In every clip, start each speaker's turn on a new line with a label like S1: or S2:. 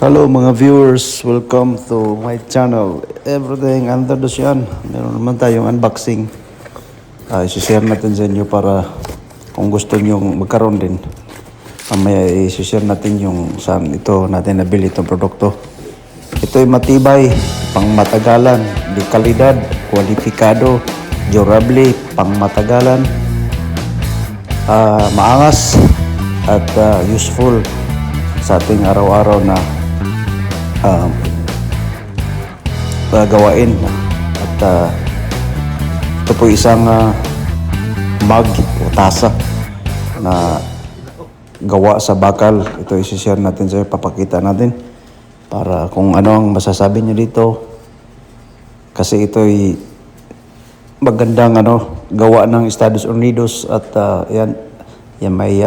S1: Hello mga viewers, welcome to my channel. Everything under the sun. Meron naman tayong unboxing. I-share natin sa inyo para kung gusto nyo magkaroon din. Mamaya i-share natin yung saan ito natin nabili itong produkto. Ito ay matibay, pangmatagalan, di kalidad, kwalifikado, durable, pangmatagalan, maangas at useful sa ating araw-araw na gawain. At ito po isang mug o tasa na gawa sa bakal. Ito i-share natin sa papakita natin para kung ano ang masasabi niyo dito, kasi ito ay magandang gawa ng Estados Unidos at yan may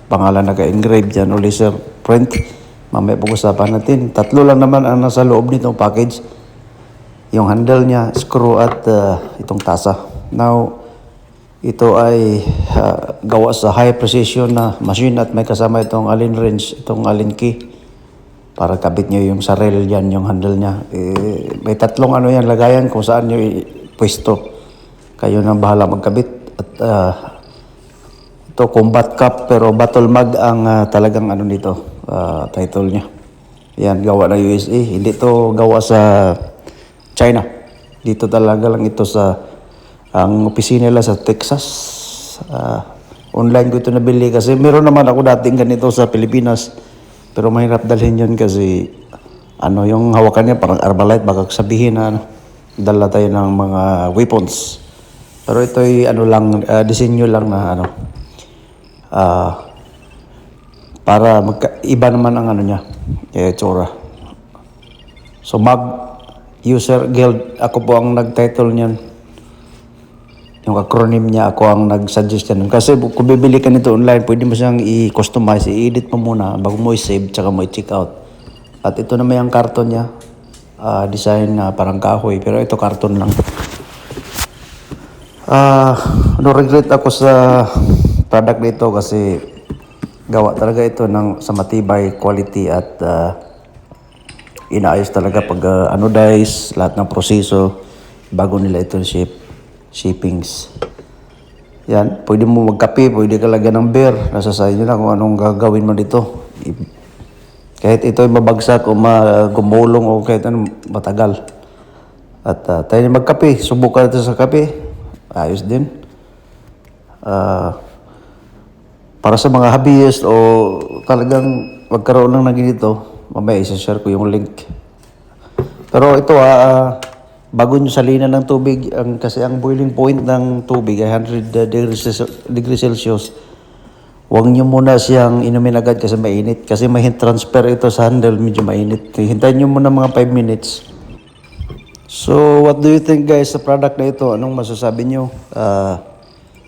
S1: pangalan naka-engrave dyan o laser print. Mamaya pag-usapan natin. Tatlo lang naman ang nasa loob nitong package. Yung handle niya, screw at itong tasa. Now, ito ay gawa sa high precision na machine at may kasama itong Allen wrench, itong Allen key. Para kabit nyo yung sa rail yan, yung handle niya. May tatlong yan, lagayan kung saan nyo pwesto. Kayo nang bahala magkabit. At ito, combat cup, pero battle mug ang talagang nito. Title niya. Yan, gawa ng USA. Hindi to gawa sa China. Dito talaga lang ito sa ang opisina nila sa Texas. Online ko ito nabili kasi meron naman ako dating ganito sa Pilipinas. Pero mahirap dalhin yun kasi yung hawakan niya parang Armalite. Baka sabihin na dala tayo ng mga weapons. Pero ito ay disenyo lang na para iba naman ang niya, tsura. So Mag User Guild, ako po ang nag-title niyan. Yung acronym niya, ako ang nag-suggest yan. Kasi kung bibili ka nito online, pwede mo siyang i-customize, i-edit mo muna bago mo i-save, tsaka mo i-check out. At ito naman yung karton niya. Design na parang kahoy, pero ito karton lang. No regret ako sa product nito kasi gawa talaga ito sa matibay quality at inaayos talaga pag anodize, lahat ng proseso bago nila ito shippings. Yan, pwede mo magkape, pwede ka lagyan ng beer, nasa sa inyo na kung anong gagawin mo dito. Kahit ito ay mabagsak o gumulong o kahit matagal. At tayo magkape, subukan ito sa kape, ayos din. Para sa mga hobbyist o talagang magkaroon lang ng ganito, mamaya isa-share ko yung link. Pero ito bago nyo salinan ng tubig, kasi ang boiling point ng tubig ay 100 degrees Celsius. Huwag nyo muna siyang inumin agad kasi mainit. Kasi may heat transfer ito sa handle, medyo mainit. Hintayin nyo muna mga 5 minutes. So, what do you think guys sa product na ito? Anong masasabi nyo?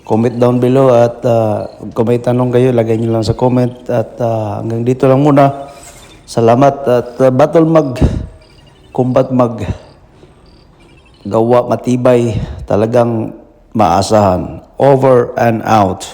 S1: Comment down below at kung may tanong kayo, lagay nyo lang sa comment. At hanggang dito lang muna. Salamat at battle mug, combat mug. Gawa matibay, talagang maasahan. Over and out.